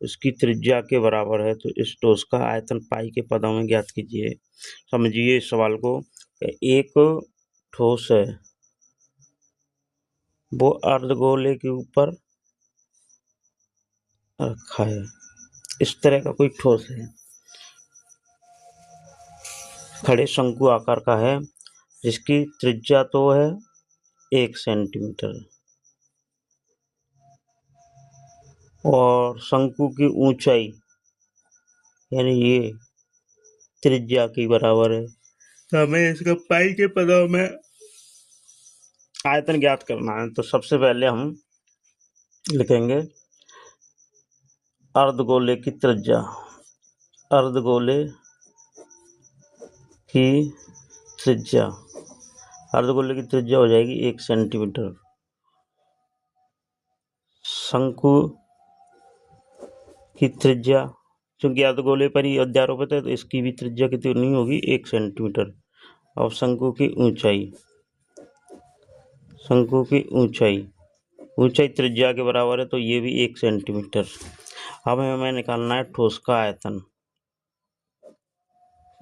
उसकी त्रिज्या के बराबर है, तो इस ठोस का आयतन पाई के पदों में ज्ञात कीजिए। समझिए इस सवाल को। एक ठोस है, वो अर्धगोले के ऊपर रखा है। इस तरह का कोई ठोस है, खड़े शंकु आकार का है, जिसकी त्रिज्या तो है 1 सेंटीमीटर और शंकु की ऊंचाई यानी ये त्रिज्या के बराबर है। तो हमें इसका पाई के पदों में आयतन ज्ञात करना है। तो सबसे पहले हम लिखेंगे अर्धगोले की त्रिज्या। अर्धगोले की त्रिज्या अर्धगोले की त्रिज्या हो जाएगी 1 सेंटीमीटर। शंकु की त्रिज्या, चूंकि अर्धगोले पर ही अध्यारोपित है, तो इसकी भी त्रिज्या कितनी होगी, 1 सेंटीमीटर। और शंकु की ऊंचाई, शंकु की ऊंचाई त्रिज्या के बराबर है, तो ये भी 1 सेंटीमीटर। अब हमें निकालना है ठोस का आयतन।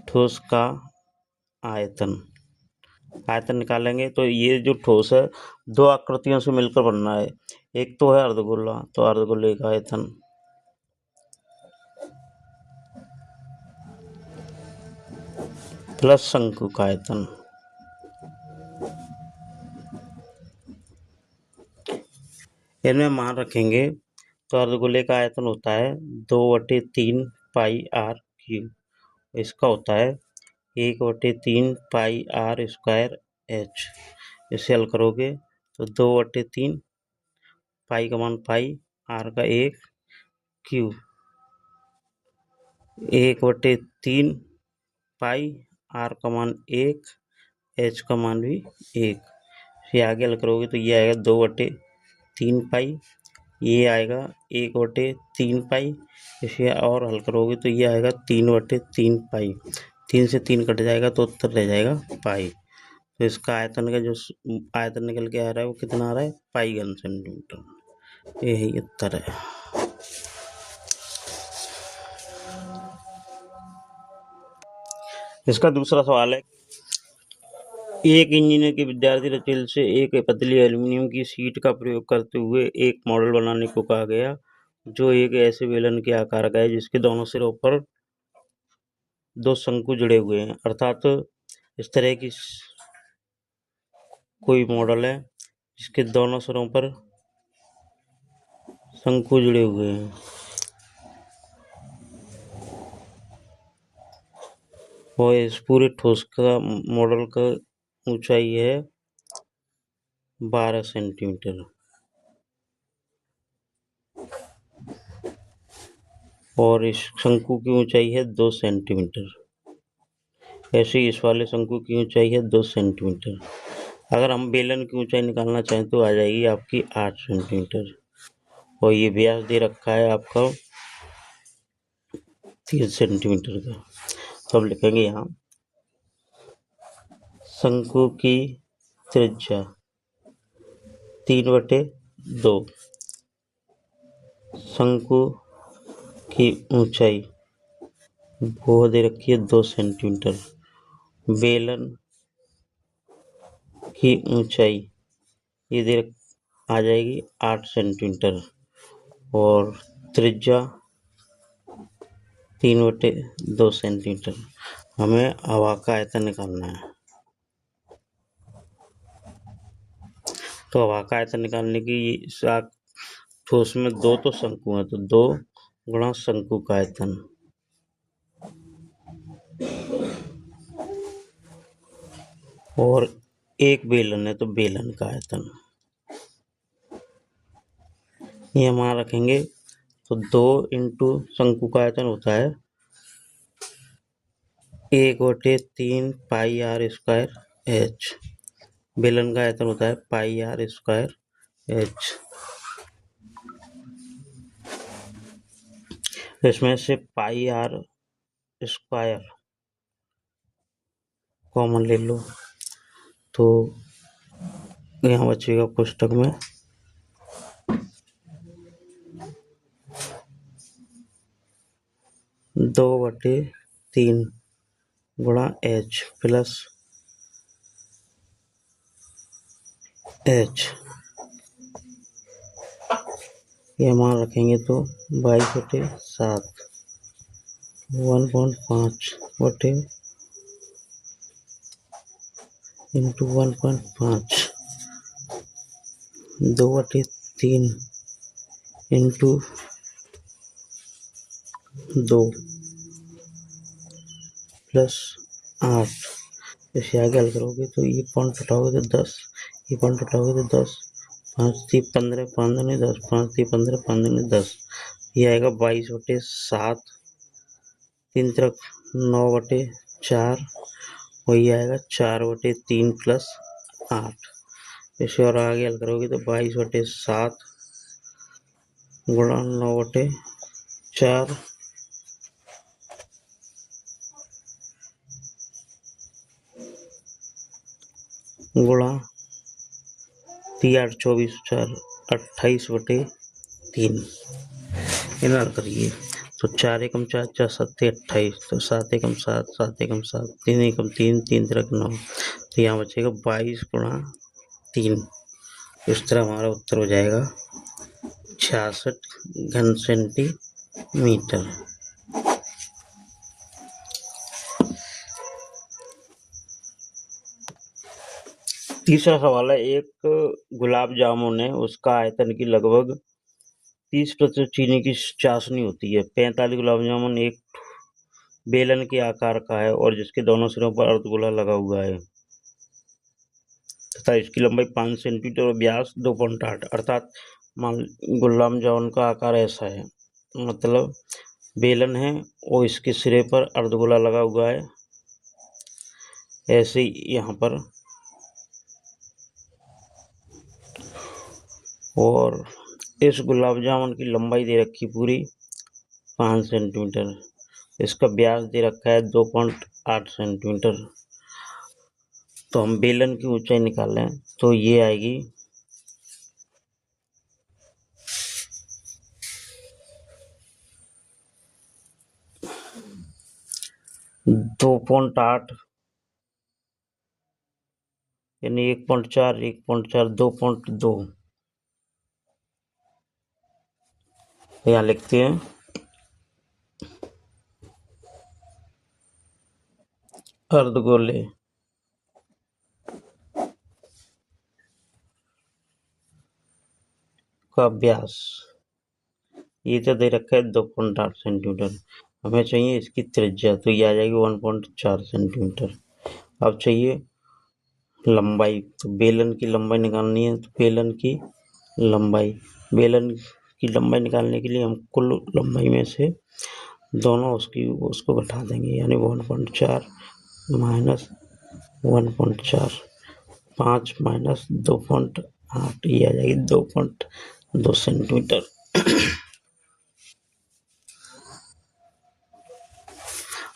ठोस का आयतन निकालेंगे तो ये जो ठोस है 2 आकृतियों से मिलकर बनना है। एक तो है अर्धगोला, तो अर्धगोले का आयतन प्लस शंकु का आयतन। इनमें मान रखेंगे तो अर्धगोले का आयतन होता है 2/3 पाई आर क्यूब। इसका होता है 1/3 पाई आर स्क्वायर एच। इसे हल करोगे तो 2/3 पाई का मान पाई, आर का 1 क्यूब, 1/3 पाई, आर का मान 1, एच का मान भी 1। फिर आगे हल करोगे तो ये आएगा 2/3 पाई, ये आएगा 1/3 पाई। इसे और हल करोगे तो ये आएगा 3/3 पाई। 3 से 3 कट जाएगा तो उत्तर रह जाएगा पाई। तो इसका आयतन का जो आयतन निकल के आ रहा है वो कितना आ रहा है, पाई घन सेंटीमीटर। यही उत्तर है। इसका दूसरा सवाल है, एक इंजीनियर के विद्यार्थी रचेल से एक पतली एल्यूमीनियम की शीट का प्रयोग करते हुए एक मॉडल बनाने को कहा गया, जो एक ऐसे बेलन के आकार का है जिसके दोनों सिरों पर 2 शंकु जुड़े हुए हैं। अर्थात इस तरह की कोई मॉडल है जिसके दोनों सिरों पर शंकु जुड़े हुए हैं और इस पूरे ठोस का मॉडल का ऊंचाई है 12 सेंटीमीटर और इस शंकु की ऊंचाई है 2 सेंटीमीटर। ऐसे ही इस वाले शंकु की ऊंचाई है 2 सेंटीमीटर। अगर हम बेलन की ऊंचाई निकालना चाहें तो आ जाएगी आपकी 8 सेंटीमीटर और ये व्यास दे रखा है आपका 30 सेंटीमीटर का। तो अब लिखेंगे यहाँ शंकु की त्रिज्या 3/2, शंकु की ऊंचाई वो दे रखी है 2 सेंटीमीटर, बेलन की ऊंचाई ये दे आ जाएगी 8 सेंटीमीटर और त्रिज्या 3/2 सेंटीमीटर। हमें हवा का आयतन निकालना है। तो हवा का आयतन निकालने की ठोस में 2 तो शंकु है, तो 2 गुणा शंकु का आयतन और एक बेलन है तो बेलन का आयतन ये हम वहां रखेंगे। तो 2 इंटू शंकु का आयतन होता है 1/3 पाई आर स्क्वायर एच। बेलन का आयतन होता है पाई आर स्क्वायर एच। इसमें से पाई आर स्क्वायर कॉमन ले लो तो यहाँ बचेगा पुस्तक में 2/3 गुणा h प्लस h, ये मान रखेंगे तो 22/7 1.5 इंटू 1.5 2/3 इंटू 2 प्लस 8। इसे आगे हल करोगे तो ये पॉइंट उठाओगे तो 10, ये पॉइंट उठाओगे तो 10, 5×3 = 15, 5×2 = 10, 5×3 = 15, 5×2 = 10। ये आएगा 22/7, 3 तरफ 9/4 और ये आएगा 4/3 प्लस 8। इसे और आगे हल करोगे तो 22/7 गुणा 9/4 गुणा 3 8 24 4 28/3 इन्हें हल करिए तो 4 एकम 4 4 7 28, तो 7 एकम 7 7 एकम 7 3 एकम 3 3 3 9, तो यहाँ बचेगा 22 गुणा 3। इस तरह हमारा उत्तर हो जाएगा 66 घन सेंटीमीटर। तीसरा सवाल है, एक गुलाब जामुन है, उसका आयतन की लगभग 30% चीनी की चाशनी होती है। 45 गुलाब जामुन एक बेलन के आकार का है और जिसके दोनों सिरों पर अर्धगोला लगा हुआ है तथा इसकी लंबाई 5 सेंटीमीटर और व्यास 2.8। अर्थात मान गुलाब जामुन का आकार ऐसा है, मतलब बेलन है और इसके सिरे पर अर्धगोला लगा हुआ है, ऐसे ही यहाँ पर, और इस गुलाब जामुन की लंबाई दे रखी पूरी 5 सेंटीमीटर, इसका व्यास दे रखा है 2.8 सेंटीमीटर। तो हम बेलन की ऊंचाई निकालें तो ये आएगी 2.8 यानी 1.4 1.4 2.2। यहाँ लिखते हैं अर्धगोले का व्यास, ये तो दे रखा है 2.8 सेंटीमीटर, हमें चाहिए इसकी त्रिज्या, तो ये आ जाएगी 1.4 सेंटीमीटर। अब चाहिए लंबाई, तो बेलन की लंबाई निकालनी है, तो बेलन की लंबाई निकालने के लिए हम कुल लंबाई में से दोनों उसको घटा देंगे, यानी 1.4 माइनस 1.4 5 माइनस 2.8, ये आ जाएगी 2.2 सेंटीमीटर।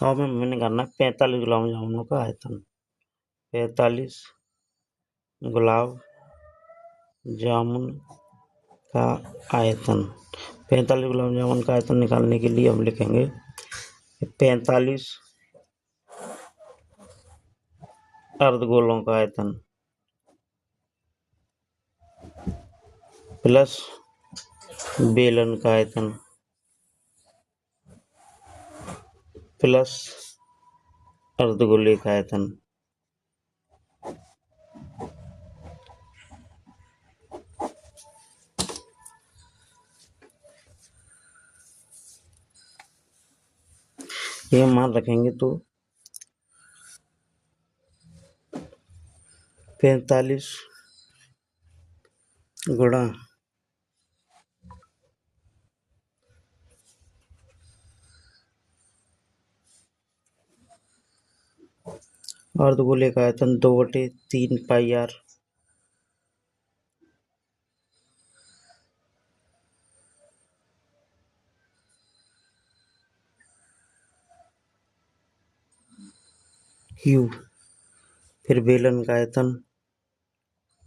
अब हमें निकालना है 45 गुलाब जामुनों का आयतन। 45 गुलाब जामुन का आयतन, 45 गुलाब जामुन का आयतन निकालने के लिए हम लिखेंगे 45 अर्धगोलों का आयतन प्लस बेलन का आयतन प्लस अर्धगोले का आयतन। ये मान रखेंगे तो 45 गुणा अर्धगोले का आयतन 2/3 पाई आर क्यूब, फिर बेलन का आयतन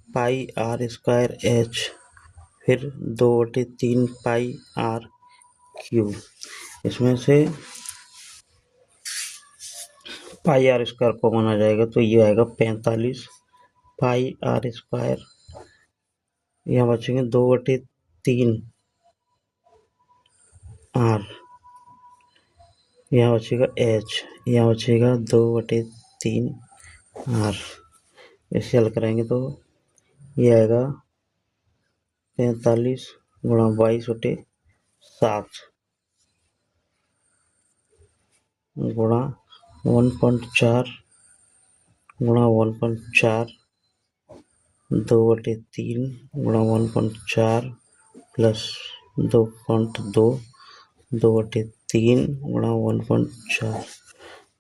पाई आर स्क्वायर एच, फिर 2/3 पाई आर क्यूब। इसमें से पाई आर स्क्वायर कॉमन आ जाएगा तो ये आएगा 45 पाई आर स्क्वायर। यहाँ बचेंगे 2/3 आर, यहाँ बचेगा एच, यहाँ बचेगा 2/3 आर। इसे हल करेंगे तो ये आएगा 45 गुणा 22/7 गुणा 1.4 गुणा 1.4 2/3 गुणा 1.4 प्लस 2.2 2/3 गुणा 1.4।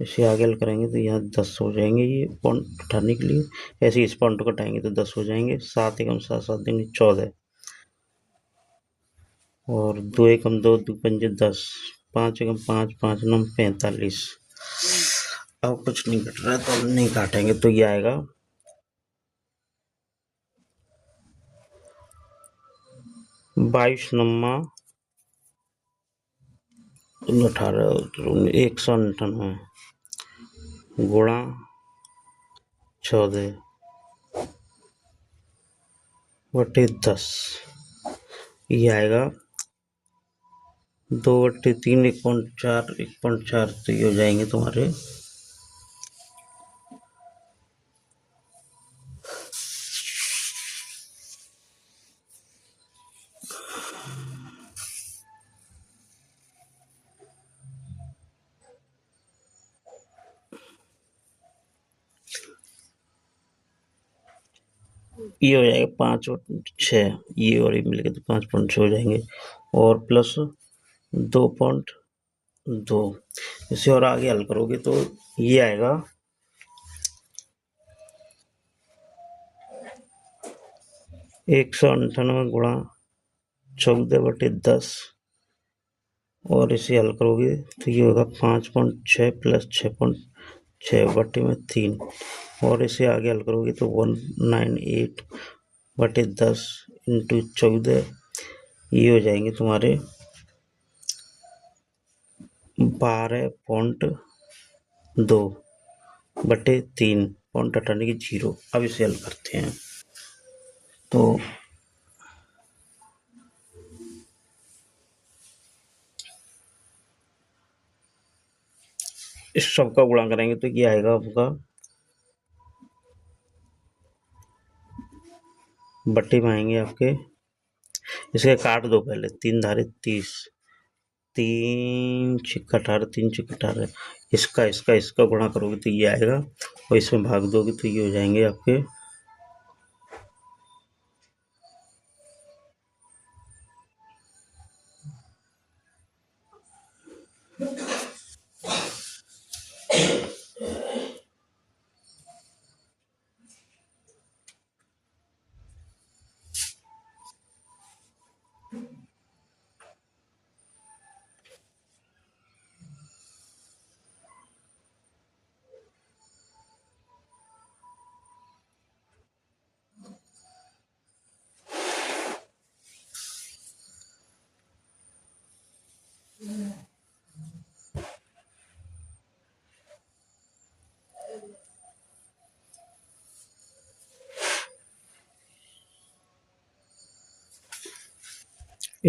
इसे आगे हल करेंगे तो यहाँ 10 हो जाएंगे, ये पॉइंट उठाने के लिए ऐसे इस पॉइंट को हटाएंगे तो 10 हो जाएंगे। 7 एकम 7 7 दूनी 14 और 2 एकम 2 2 पंजे 10 5 एकम 5 5 9 45। अब कुछ नहीं कट रहा है तो हम नहीं काटेंगे तो ये आएगा 22 9 18 198 गुणा 14/10। ये आएगा 2/3 1.4 1.4 तो ये हो जाएंगे तुम्हारे 5/6, ये और ये मिलकर तो 5.6 हो जाएंगे और प्लस 2.2। इसे और आगे हल करोगे तो ये आएगा 198 गुणा 14/10 और इसे हल करोगे तो ये होगा 5.6 प्लस 6.6/3 और इसे आगे हल करोगे तो 198/10 इंटू 14 ये हो जाएंगे तुम्हारे 12.2/3 पॉइंट हटाने की 0। अब इसे हल करते हैं तो इस सब का गुणा करेंगे तो ये आएगा आपका बट्टे में आएंगे आपके, इसे काट दो पहले, 3 धारे 30 3 छिक 18 3 छिक 18 इसका गुणा करोगे तो ये आएगा और इसमें भाग दोगे तो ये हो जाएंगे आपके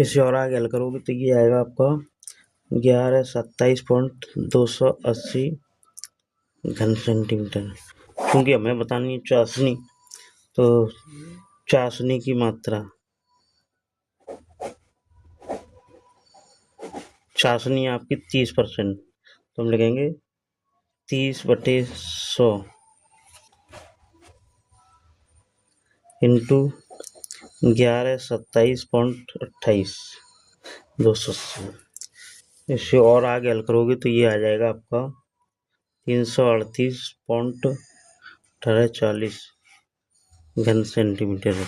इसे और आगे हल करोगे तो ये आएगा आपका 1127.280 घन सेंटीमीटर। क्योंकि हमें बतानी है चाशनी, तो चाशनी की मात्रा, चाशनी आपकी 30%, तो हम लिखेंगे 30/100 इंटू 1127.28 280। इसे और आगे हल करोगे तो ये आ जाएगा आपका 338.40 घन सेंटीमीटर।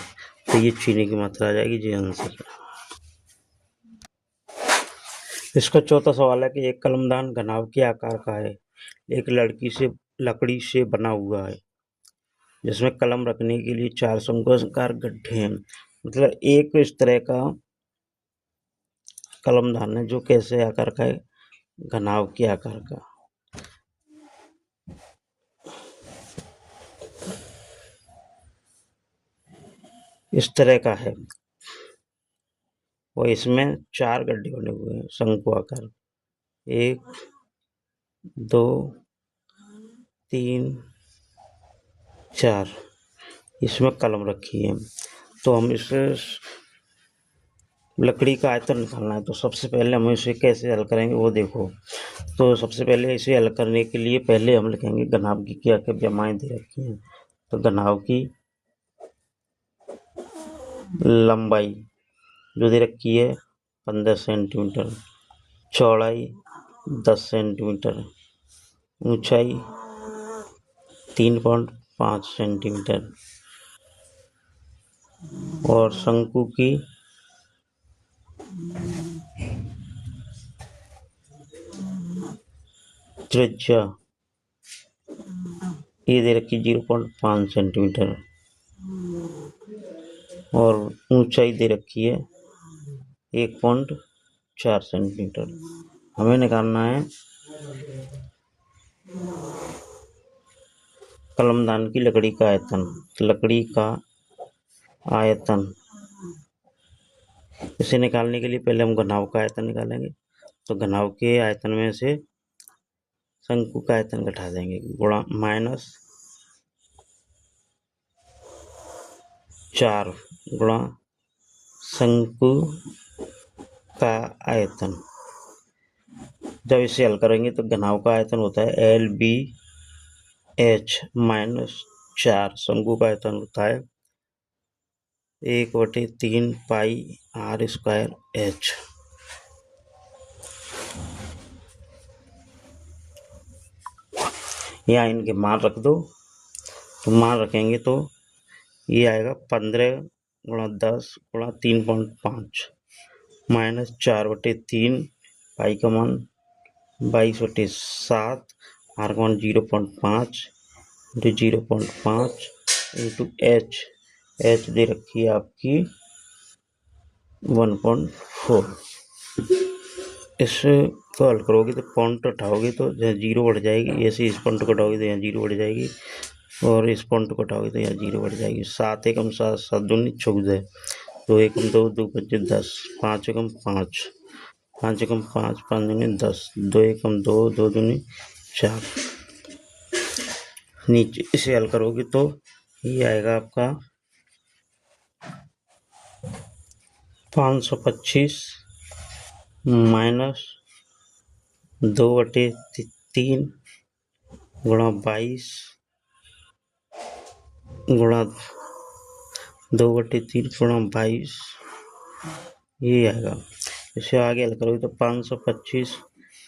तो ये चीनी की मात्रा आ जाएगी जी आंसर। इसका चौथा सवाल है कि एक कलमदान घनाभ के आकार का है, एक लकड़ी से बना हुआ है जिसमें कलम रखने के लिए 4 शंक्वाकार गड्ढे हैं। मतलब एक इस तरह का कलमदान है जो कैसे आकार का है, घनाभ के आकार का। इस तरह का है और इसमें 4 गड्ढे बने हुए हैं शंकु आकार। 1 2 3 4 इसमें कलम रखी है। तो हम इसे लकड़ी का आयतन निकालना है। तो सबसे पहले हम इसे कैसे हल करेंगे वो देखो। तो सबसे पहले इसे हल करने के लिए पहले हम लिखेंगे घनाभ की क्या क्या व्यमाएं दे रखी हैं। तो घनाभ की लंबाई जो दे रखी है 15 सेंटीमीटर, चौड़ाई 10 सेंटीमीटर, ऊंचाई 3.5 सेंटीमीटर और शंकु की त्रिज्या ये दे रखी 0.5 सेंटीमीटर और ऊंचाई दे रखी है 1.4 सेंटीमीटर। हमें निकालना है कलमदान की लकड़ी का आयतन। लकड़ी का आयतन इसे निकालने के लिए पहले हम घनाभ का आयतन निकालेंगे। तो घनाभ के आयतन में से शंकु का आयतन घटा देंगे गुणा माइनस 4 गुणा शंकु का आयतन। जब इसे हल करेंगे तो घनाभ का आयतन होता है LBH माइनस 4, शंकु का आयतन होता है 1/3 पाई R स्क्वायर H। यहाँ इनके मान रख दो। तो मान रखेंगे तो ये आएगा 15 गुणा 10 गुणा 3.5 माइनस 4/3 पाई का मान 22/7 R का मान 0.5 इंटू 0.5 इंटू H दे रखी है आपकी 1.4। इसे को हल करोगे तो पॉइंट उठाओगे तो जहाँ 0 बढ़ जाएगी, ऐसे इस पॉइंट को हटाओगे तो यहाँ 0 बढ़ जाएगी और इस पॉइंट को हटाओगे तो यहाँ 0 बढ़ जाएगी। 7 एकम 7 7 दूनी 14, 2 एकम 2 2 5 10, 5 एकम 5 5 एकम 5 5 दूनी 10, 2 एकम 2 2 दूनी 4। नीचे इसे हल करोगे तो ये आएगा आपका 525 माइनस 2/3 गुणा 22 गुणा 2/3 गुणा 22 ये आएगा। इसे आगे हल करोगे तो 525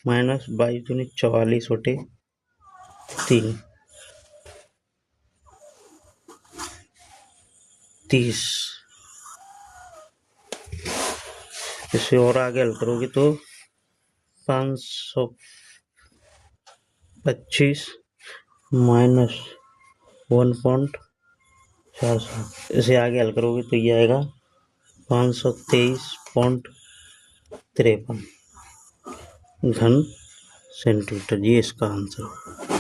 माइनस 22 दूनी 44/3 30। इसे और आगे हल करोगे तो 525 माइनस 1.47। इसे आगे हल करोगे तो ये आएगा 523.53 घन सेंटीमीटर। ये इसका आंसर है।